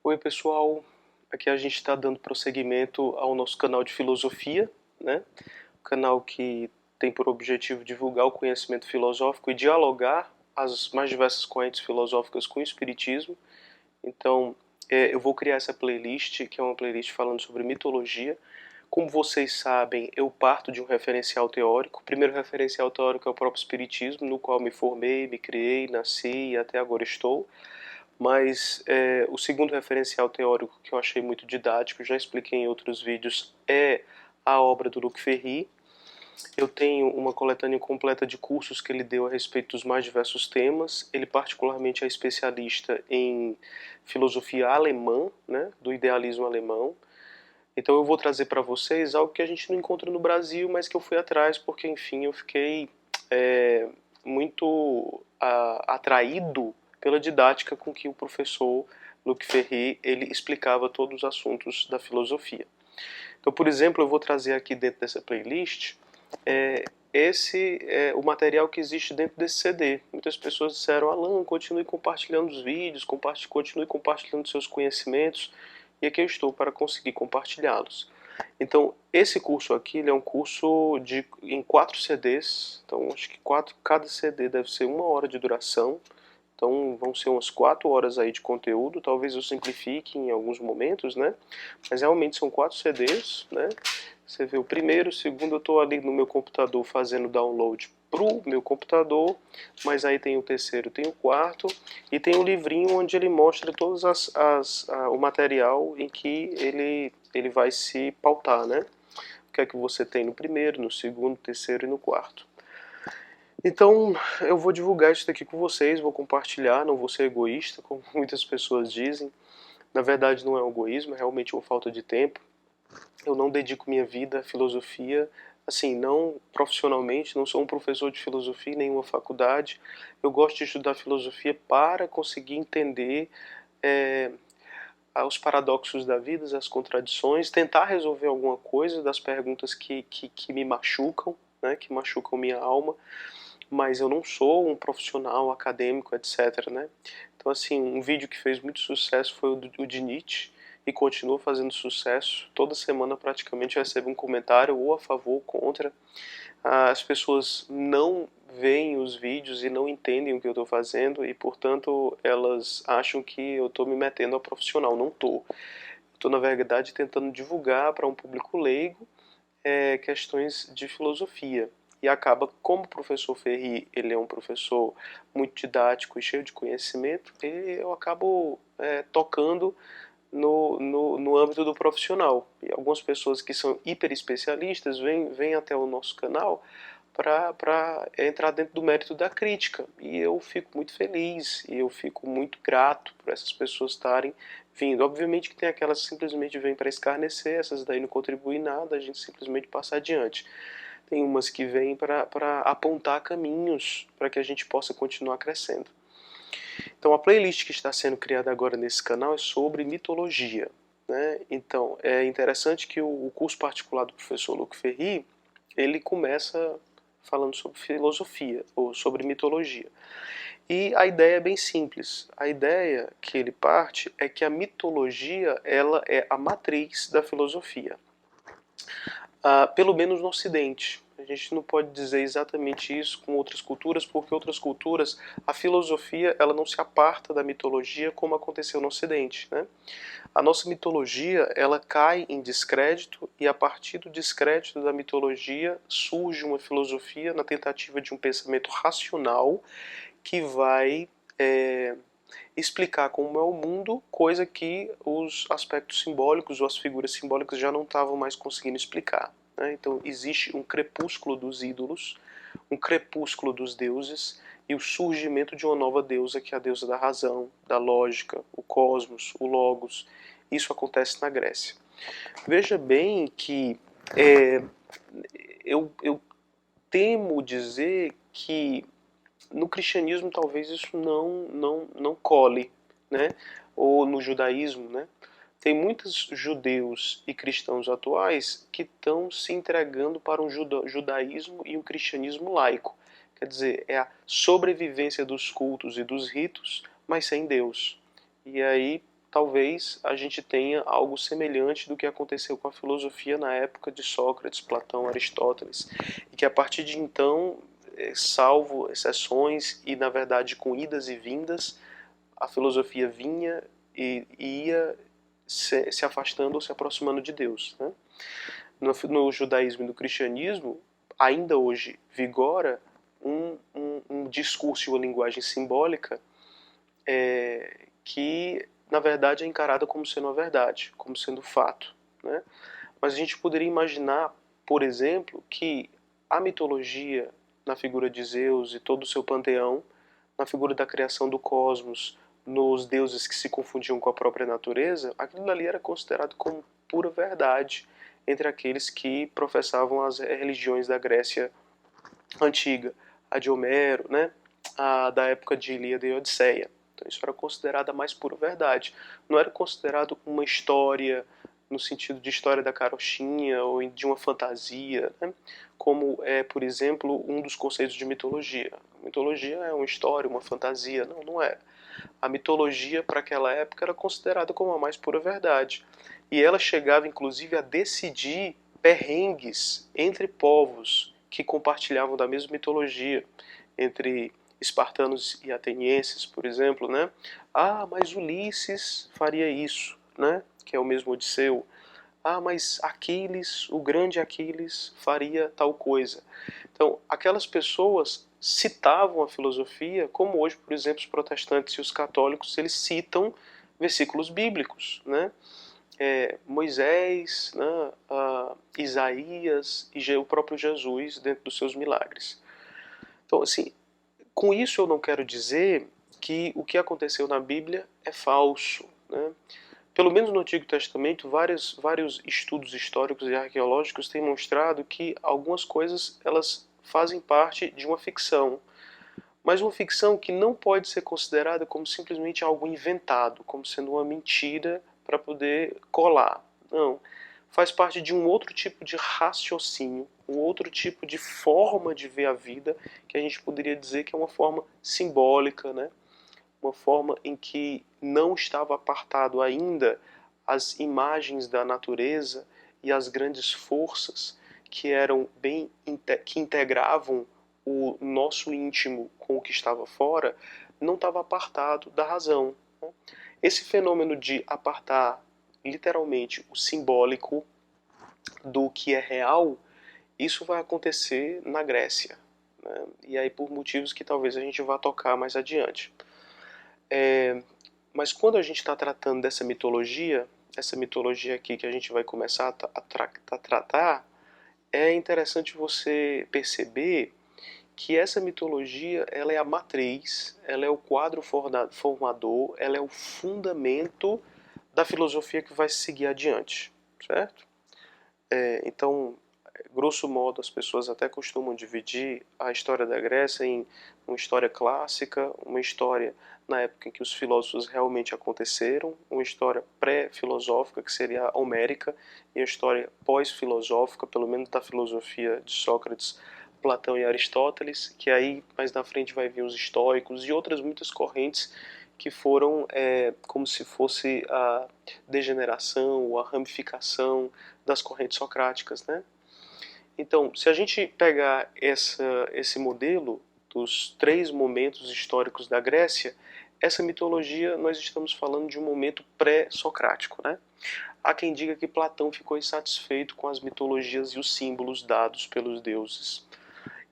Oi pessoal, aqui a gente está dando prosseguimento ao nosso canal de filosofia, né? Canal que tem por objetivo divulgar o conhecimento filosófico e dialogar as mais diversas correntes filosóficas com o espiritismo. Então, eu vou criar essa playlist, que é uma playlist falando sobre mitologia. Como vocês sabem, eu parto de um referencial teórico. O primeiro referencial teórico é o próprio espiritismo, no qual me formei, me criei, nasci e até agora estou. Mas o segundo referencial teórico que eu achei muito didático, já expliquei em outros vídeos, é a obra do Luc Ferry. Eu tenho uma coletânea completa de cursos que ele deu a respeito dos mais diversos temas. Ele particularmente é especialista em filosofia alemã, né, do idealismo alemão. Então eu vou trazer para vocês algo que a gente não encontra no Brasil, mas que eu fui atrás porque, enfim, eu fiquei muito atraído pela didática com que o professor Luc Ferry ele explicava todos os assuntos da filosofia. Então, por exemplo, eu vou trazer aqui dentro dessa playlist o material que existe dentro desse CD. Muitas pessoas disseram: Alan, continue compartilhando os vídeos, continue compartilhando seus conhecimentos, e aqui eu estou para conseguir compartilhá-los. Então, esse curso aqui ele é um curso em 4 CDs, então acho que cada CD deve ser 1 hora de duração, então vão ser umas 4 horas aí de conteúdo, talvez eu simplifique em alguns momentos, né? Mas realmente são 4 CDs, né? Você vê o primeiro, o segundo eu estou ali no meu computador fazendo download pro meu computador, mas aí tem o terceiro, tem o quarto, e tem um livrinho onde ele mostra todos o material em que ele vai se pautar, né? O que é que você tem no primeiro, no segundo, terceiro e no quarto. Então, eu vou divulgar isso daqui com vocês, vou compartilhar, não vou ser egoísta, como muitas pessoas dizem. Na verdade, não é um egoísmo, é realmente uma falta de tempo. Eu não dedico minha vida à filosofia, assim, não profissionalmente, não sou um professor de filosofia em nenhuma faculdade. Eu gosto de estudar filosofia para conseguir entender os paradoxos da vida, as contradições, tentar resolver alguma coisa das perguntas que me machucam, né, que machucam minha alma, mas eu não sou um profissional acadêmico, etc, né? Então, assim, um vídeo que fez muito sucesso foi o de Nietzsche, e continua fazendo sucesso. Toda semana praticamente eu recebo um comentário ou a favor ou contra. As pessoas não veem os vídeos e não entendem o que eu estou fazendo e, portanto, elas acham que eu estou me metendo ao profissional. Não estou. Estou, na verdade, tentando divulgar para um público leigo questões de filosofia. E acaba, como o professor Ferri, ele é um professor muito didático e cheio de conhecimento, e eu acabo tocando no âmbito do profissional. E algumas pessoas que são hiper especialistas vêm até o nosso canal para entrar dentro do mérito da crítica. E eu fico muito feliz e eu fico muito grato por essas pessoas estarem vindo. Obviamente que tem aquelas que simplesmente vêm para escarnecer, essas daí não contribuem nada, a gente simplesmente passa adiante. Tem umas que vêm para apontar caminhos para que a gente possa continuar crescendo. Então a playlist que está sendo criada agora nesse canal é sobre mitologia, né? Então é interessante que o curso particular do professor Luc Ferry, ele começa falando sobre filosofia ou sobre mitologia. E a ideia é bem simples. A ideia que ele parte é que a mitologia ela é a matriz da filosofia. Pelo menos no Ocidente. A gente não pode dizer exatamente isso com outras culturas, porque outras culturas, a filosofia ela não se aparta da mitologia como aconteceu no Ocidente, né? A nossa mitologia ela cai em descrédito e a partir do descrédito da mitologia surge uma filosofia na tentativa de um pensamento racional que vai explicar como é o mundo, coisa que os aspectos simbólicos ou as figuras simbólicas já não estavam mais conseguindo explicar. Então existe um crepúsculo dos ídolos, um crepúsculo dos deuses e o surgimento de uma nova deusa, que é a deusa da razão, da lógica, o cosmos, o logos. Isso acontece na Grécia. Veja bem que eu temo dizer que no cristianismo talvez isso não cole, né? Ou no judaísmo, né? Tem muitos judeus e cristãos atuais que estão se entregando para um judaísmo e um cristianismo laico. Quer dizer, é a sobrevivência dos cultos e dos ritos, mas sem Deus. E aí talvez a gente tenha algo semelhante do que aconteceu com a filosofia na época de Sócrates, Platão, Aristóteles, e que a partir de então, salvo exceções e na verdade com idas e vindas, a filosofia vinha e ia se afastando ou se aproximando de Deus, né? No judaísmo e no cristianismo, ainda hoje vigora um discurso e uma linguagem simbólica que, na verdade, é encarada como sendo a verdade, como sendo fato, né? Mas a gente poderia imaginar, por exemplo, que a mitologia na figura de Zeus e todo o seu panteão, na figura da criação do cosmos, nos deuses que se confundiam com a própria natureza, aquilo ali era considerado como pura verdade entre aqueles que professavam as religiões da Grécia antiga, a de Homero, né? A da época de Ilíada e Odisseia. Então isso era considerado a mais pura verdade. Não era considerado uma história no sentido de história da carochinha ou de uma fantasia, né? Como é, por exemplo, um dos conceitos de mitologia. A mitologia é uma história, uma fantasia. Não, não é. A mitologia para aquela época era considerada como a mais pura verdade. E ela chegava inclusive a decidir perrengues entre povos que compartilhavam da mesma mitologia, entre espartanos e atenienses, por exemplo, né? Ah, mas Ulisses faria isso, né? Que é o mesmo Odisseu. Ah, mas Aquiles, o grande Aquiles, faria tal coisa. Então, aquelas pessoas citavam a filosofia, como hoje, por exemplo, os protestantes e os católicos, eles citam versículos bíblicos, né? Moisés, né? Isaías e o próprio Jesus dentro dos seus milagres. Então, assim, com isso eu não quero dizer que o que aconteceu na Bíblia é falso, né? Pelo menos no Antigo Testamento, vários estudos históricos e arqueológicos têm mostrado que algumas coisas elas fazem parte de uma ficção, mas uma ficção que não pode ser considerada como simplesmente algo inventado, como sendo uma mentira para poder colar. Não. Faz parte de um outro tipo de raciocínio, um outro tipo de forma de ver a vida, que a gente poderia dizer que é uma forma simbólica, né? Uma forma em que não estava apartado ainda as imagens da natureza e as grandes forças que eram que integravam o nosso íntimo com o que estava fora, não estava apartado da razão. Esse fenômeno de apartar literalmente o simbólico do que é real, isso vai acontecer na Grécia, né? E aí por motivos que talvez a gente vá tocar mais adiante. Mas quando a gente está tratando dessa mitologia, essa mitologia aqui que a gente vai começar a tratar, é interessante você perceber que essa mitologia ela é a matriz, ela é o quadro formador, ela é o fundamento da filosofia que vai seguir adiante, certo? Então, grosso modo, as pessoas até costumam dividir a história da Grécia em uma história clássica, uma história na época em que os filósofos realmente aconteceram, uma história pré-filosófica, que seria a homérica, e a história pós-filosófica, pelo menos da filosofia de Sócrates, Platão e Aristóteles, que aí mais na frente vai vir os estoicos e outras muitas correntes que foram como se fosse a degeneração ou a ramificação das correntes socráticas, né? Então, se a gente pegar esse modelo dos três momentos históricos da Grécia, essa mitologia nós estamos falando de um momento pré-socrático, né? Há quem diga que Platão ficou insatisfeito com as mitologias e os símbolos dados pelos deuses,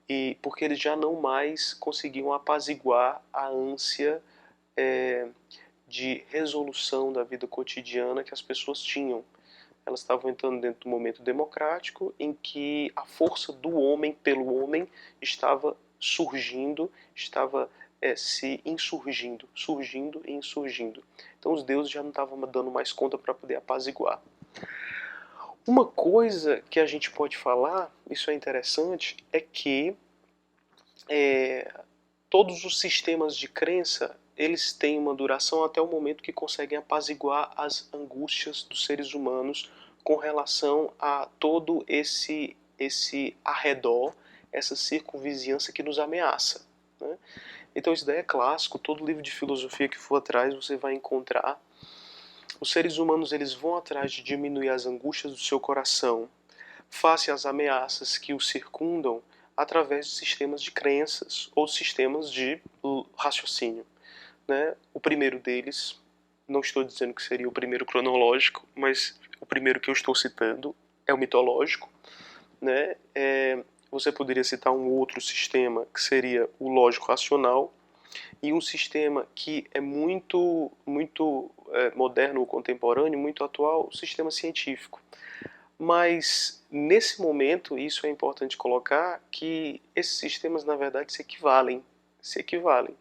e porque eles já não mais conseguiam apaziguar a ânsia de resolução da vida cotidiana que as pessoas tinham. Elas estavam entrando dentro do momento democrático em que a força do homem pelo homem estava surgindo, estava se insurgindo, surgindo e insurgindo. Então os deuses já não estavam dando mais conta para poder apaziguar. Uma coisa que a gente pode falar, isso é interessante, é que todos os sistemas de crença eles têm uma duração até o momento que conseguem apaziguar as angústias dos seres humanos com relação a todo esse arredor, essa circunvizinhança que nos ameaça, né? Então isso daí é clássico, todo livro de filosofia que for atrás você vai encontrar Os seres humanos eles vão atrás de diminuir as angústias do seu coração face às ameaças que o circundam através de sistemas de crenças ou sistemas de raciocínio, né? O primeiro deles, não estou dizendo que seria o primeiro cronológico, mas o primeiro que eu estou citando é o mitológico, né? Você poderia citar um outro sistema que seria o lógico-racional e um sistema que é muito moderno ou contemporâneo, muito atual, o sistema científico. Mas nesse momento, isso é importante colocar, que esses sistemas na verdade se equivalem. Se equivalem.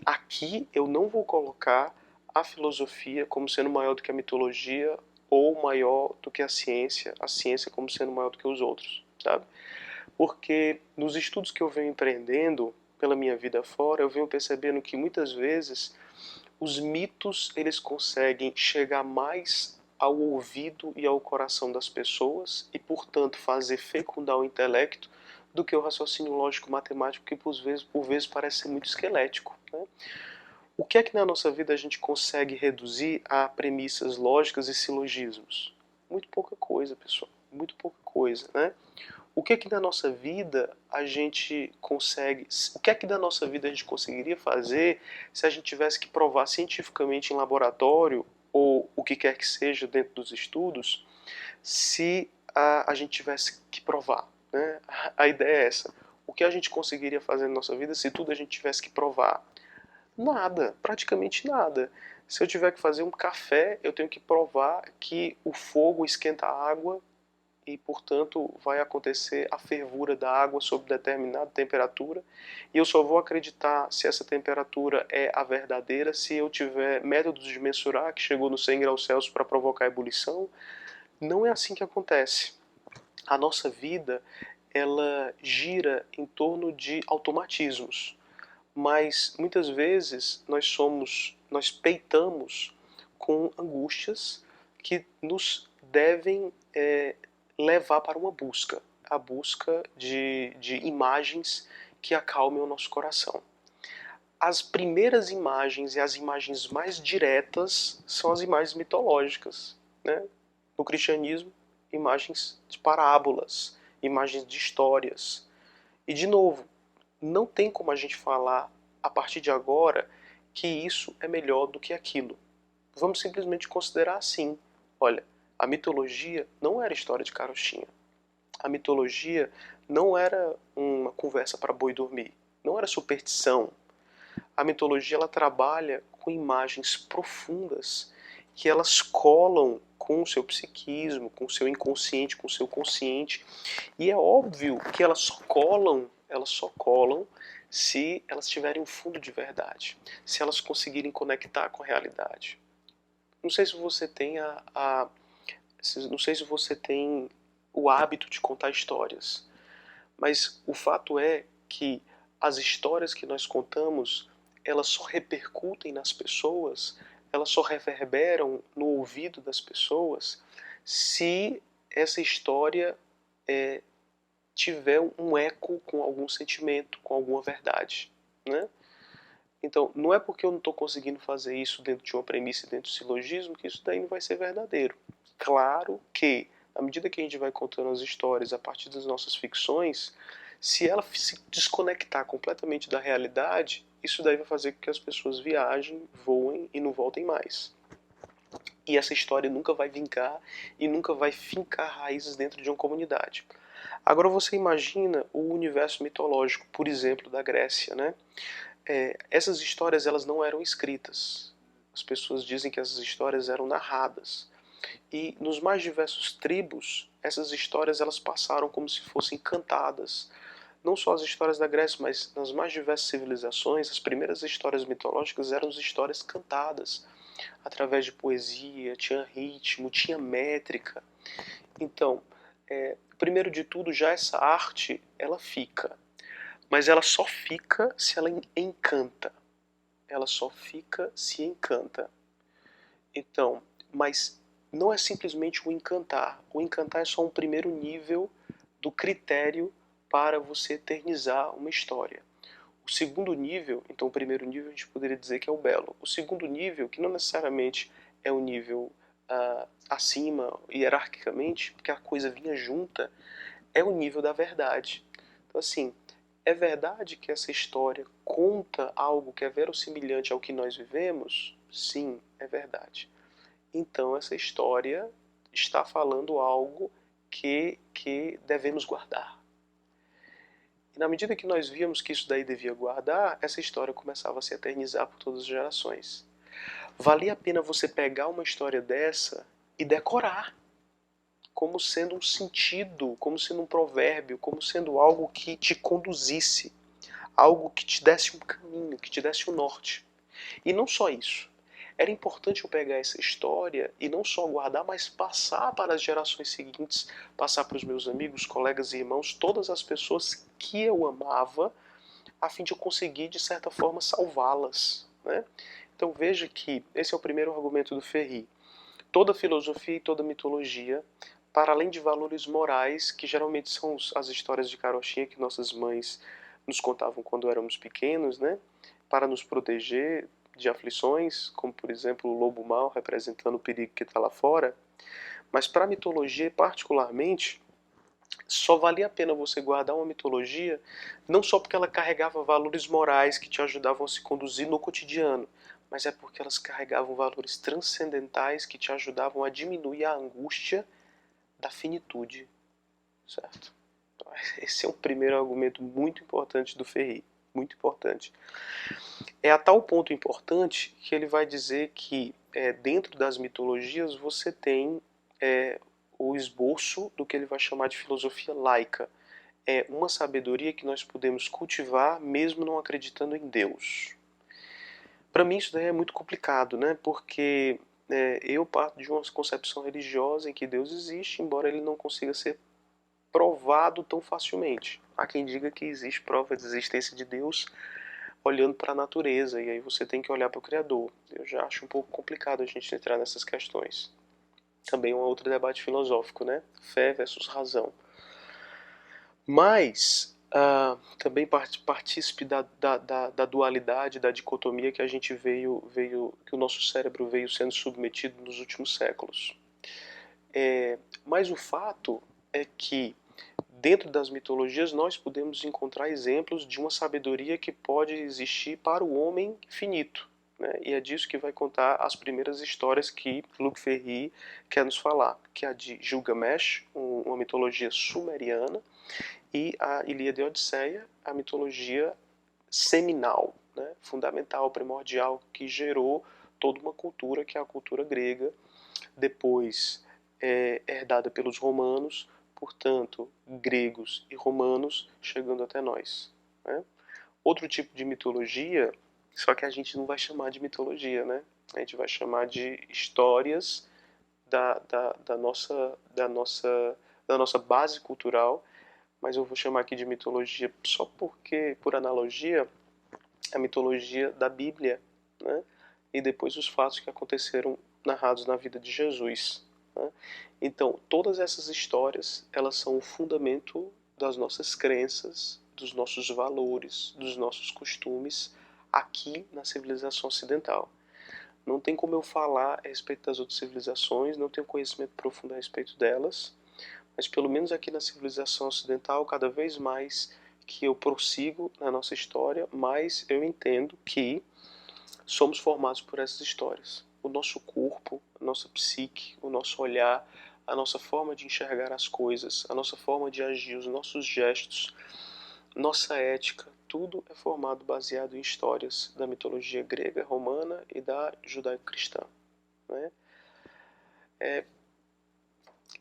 Aqui eu não vou colocar a filosofia como sendo maior do que a mitologia ou maior do que a ciência como sendo maior do que os outros, sabe? Porque nos estudos que eu venho empreendendo pela minha vida fora, eu venho percebendo que muitas vezes os mitos eles conseguem chegar mais ao ouvido e ao coração das pessoas e, portanto, fazer fecundar o intelecto do que o raciocínio lógico-matemático, que por vezes parece ser muito esquelético, né? O que é que na nossa vida a gente consegue reduzir a premissas lógicas e silogismos? Muito pouca coisa, pessoal. Muito pouca coisa, né? O que é que da nossa vida a gente consegue... O que é que da nossa vida a gente conseguiria fazer se a gente tivesse que provar cientificamente em laboratório ou o que quer que seja dentro dos estudos, se a gente tivesse que provar, né? A ideia é essa. O que a gente conseguiria fazer na nossa vida se tudo a gente tivesse que provar? Nada, praticamente nada. Se eu tiver que fazer um café, eu tenho que provar que o fogo esquenta a água e, portanto, vai acontecer a fervura da água sob determinada temperatura. E eu só vou acreditar se essa temperatura é a verdadeira se eu tiver métodos de mensurar que chegou nos 100 graus Celsius para provocar a ebulição. Não é assim que acontece. A nossa vida, ela gira em torno de automatismos. Mas muitas vezes nós peitamos com angústias que nos devem levar para uma busca, a busca de imagens que acalmem o nosso coração. As primeiras imagens e as imagens mais diretas são as imagens mitológicas, né? No cristianismo, imagens de parábolas, imagens de histórias. E de novo, não tem como a gente falar a partir de agora que isso é melhor do que aquilo. Vamos simplesmente considerar assim. Olha, a mitologia não era história de carochinha. A mitologia não era uma conversa para boi dormir. Não era superstição. A mitologia ela trabalha com imagens profundas que elas colam com o seu psiquismo, com o seu inconsciente, com o seu consciente. E é óbvio que elas só colam se elas tiverem um fundo de verdade, se elas conseguirem conectar com a realidade. Não sei se você tem não sei se você tem o hábito de contar histórias, mas o fato é que as histórias que nós contamos, elas só repercutem nas pessoas, elas só reverberam no ouvido das pessoas se essa história tiver um eco com algum sentimento, com alguma verdade, né? Então, não é porque eu não estou conseguindo fazer isso dentro de uma premissa e dentro do silogismo que isso daí não vai ser verdadeiro. Claro que, à medida que a gente vai contando as histórias a partir das nossas ficções, se ela se desconectar completamente da realidade, isso daí vai fazer com que as pessoas viajem, voem e não voltem mais. E essa história nunca vai vingar e nunca vai fincar raízes dentro de uma comunidade. Agora você imagina o universo mitológico, por exemplo, da Grécia, né? Essas histórias elas não eram escritas. As pessoas dizem que essas histórias eram narradas. E nos mais diversos tribos, essas histórias elas passaram como se fossem cantadas. Não só as histórias da Grécia, mas nas mais diversas civilizações, as primeiras histórias mitológicas eram as histórias cantadas, através de poesia, tinha ritmo, tinha métrica. Então, primeiro de tudo, já essa arte, ela fica. Mas ela só fica se ela encanta. Ela só fica se encanta. Então, mas não é simplesmente o encantar. O encantar é só um primeiro nível do critério para você eternizar uma história. O segundo nível, então o primeiro nível a gente poderia dizer que é o belo. O segundo nível, que não necessariamente é um nível acima, hierarquicamente, porque a coisa vinha junta, é o nível da verdade. Então, assim, é verdade que essa história conta algo que é verossimilhante ao que nós vivemos? Sim, é verdade. Então, essa história está falando algo que devemos guardar. E na medida que nós víamos que isso daí devia guardar, essa história começava a se eternizar por todas as gerações. Valia a pena você pegar uma história dessa e decorar, como sendo um sentido, como sendo um provérbio, como sendo algo que te conduzisse, algo que te desse um caminho, que te desse um norte. E não só isso. Era importante eu pegar essa história e não só guardar, mas passar para as gerações seguintes, passar para os meus amigos, colegas e irmãos, todas as pessoas que eu amava, a fim de eu conseguir, de certa forma, salvá-las, né? Então veja que esse é o primeiro argumento do Ferri. Toda filosofia e toda mitologia, para além de valores morais, que geralmente são as histórias de carochinha que nossas mães nos contavam quando éramos pequenos, né? Para nos proteger de aflições, como por exemplo o lobo mau representando o perigo que está lá fora. Mas para a mitologia, particularmente, só valia a pena você guardar uma mitologia, não só porque ela carregava valores morais que te ajudavam a se conduzir no cotidiano, mas é porque elas carregavam valores transcendentais que te ajudavam a diminuir a angústia da finitude, certo? Esse é um primeiro argumento muito importante do Ferri, muito importante. É a tal ponto importante que ele vai dizer que dentro das mitologias você tem o esboço do que ele vai chamar de filosofia laica. É uma sabedoria que nós podemos cultivar mesmo não acreditando em Deus. Para mim isso daí é muito complicado, né? Porque eu parto de uma concepção religiosa em que Deus existe, embora ele não consiga ser provado tão facilmente. Há quem diga que existe prova de existência de Deus olhando para a natureza, e aí você tem que olhar para o Criador. Eu já acho um pouco complicado a gente entrar nessas questões. Também um outro debate filosófico, né? Fé versus razão. Mas também partícipe da dualidade, da dicotomia que a gente que o nosso cérebro veio sendo submetido nos últimos séculos. Mas o fato é que dentro das mitologias nós podemos encontrar exemplos de uma sabedoria que pode existir para o homem finito, né? E é disso que vai contar as primeiras histórias que Luc Ferry quer nos falar, que é a de Gilgamesh, uma mitologia sumeriana, e a Ilíada e a Odisseia, a mitologia seminal, né? Fundamental, primordial, que gerou toda uma cultura, que é a cultura grega, depois herdada pelos romanos, portanto, gregos e romanos chegando até nós, né? Outro tipo de mitologia, só que a gente não vai chamar de mitologia, né? A gente vai chamar de histórias da nossa base cultural, mas eu vou chamar aqui de mitologia só porque, por analogia, a mitologia da Bíblia, né? E depois os fatos que aconteceram narrados na vida de Jesus, né? Então, todas essas histórias, elas são o fundamento das nossas crenças, dos nossos valores, dos nossos costumes aqui na civilização ocidental. Não tem como eu falar a respeito das outras civilizações, não tenho conhecimento profundo a respeito delas, mas pelo menos aqui na civilização ocidental, cada vez mais que eu prossigo na nossa história, mais eu entendo que somos formados por essas histórias. O nosso corpo, a nossa psique, o nosso olhar, a nossa forma de enxergar as coisas, a nossa forma de agir, os nossos gestos, nossa ética, tudo é formado baseado em histórias da mitologia grega, romana e da judaico-cristã, né?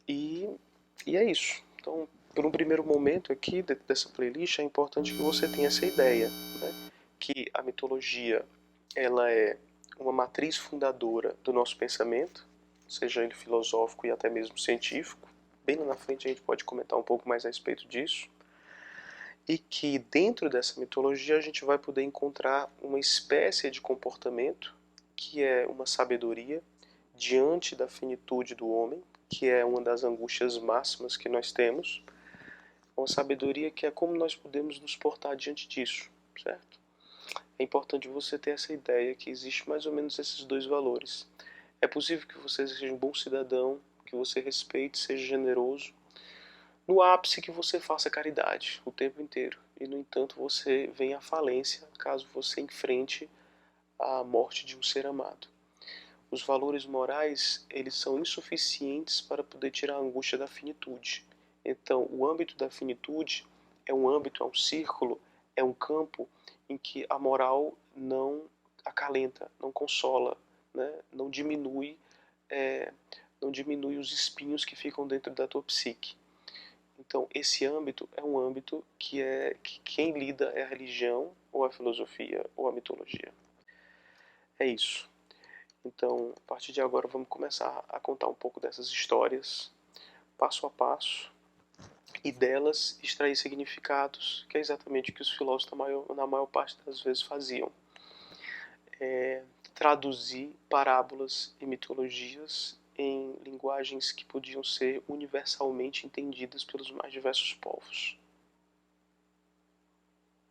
E é isso. Então, por um primeiro momento aqui dessa playlist, é importante que você tenha essa ideia, né? Que a mitologia ela é uma matriz fundadora do nosso pensamento, seja ele filosófico e até mesmo científico. Bem lá na frente a gente pode comentar um pouco mais a respeito disso. E que dentro dessa mitologia a gente vai poder encontrar uma espécie de comportamento que é uma sabedoria diante da finitude do homem, que é uma das angústias máximas que nós temos, uma sabedoria que é como nós podemos nos portar diante disso, certo? É importante você ter essa ideia que existe mais ou menos esses dois valores. É possível que você seja um bom cidadão, que você respeite, seja generoso. No ápice que você faça caridade o tempo inteiro. E, no entanto, você vem à falência caso você enfrente a morte de um ser amado. Os valores morais, eles são insuficientes para poder tirar a angústia da finitude. Então, o âmbito da finitude é um âmbito, é um círculo, é um campo em que a moral não acalenta, não consola, né? Não diminui os espinhos que ficam dentro da tua psique. Então, esse âmbito é um âmbito que quem lida é a religião, ou a filosofia, ou a mitologia. É isso. Então, a partir de agora, vamos começar a contar um pouco dessas histórias, passo a passo, e delas extrair significados, que é exatamente o que os filósofos na maior parte das vezes faziam. Traduzir parábolas e mitologias em linguagens que podiam ser universalmente entendidas pelos mais diversos povos.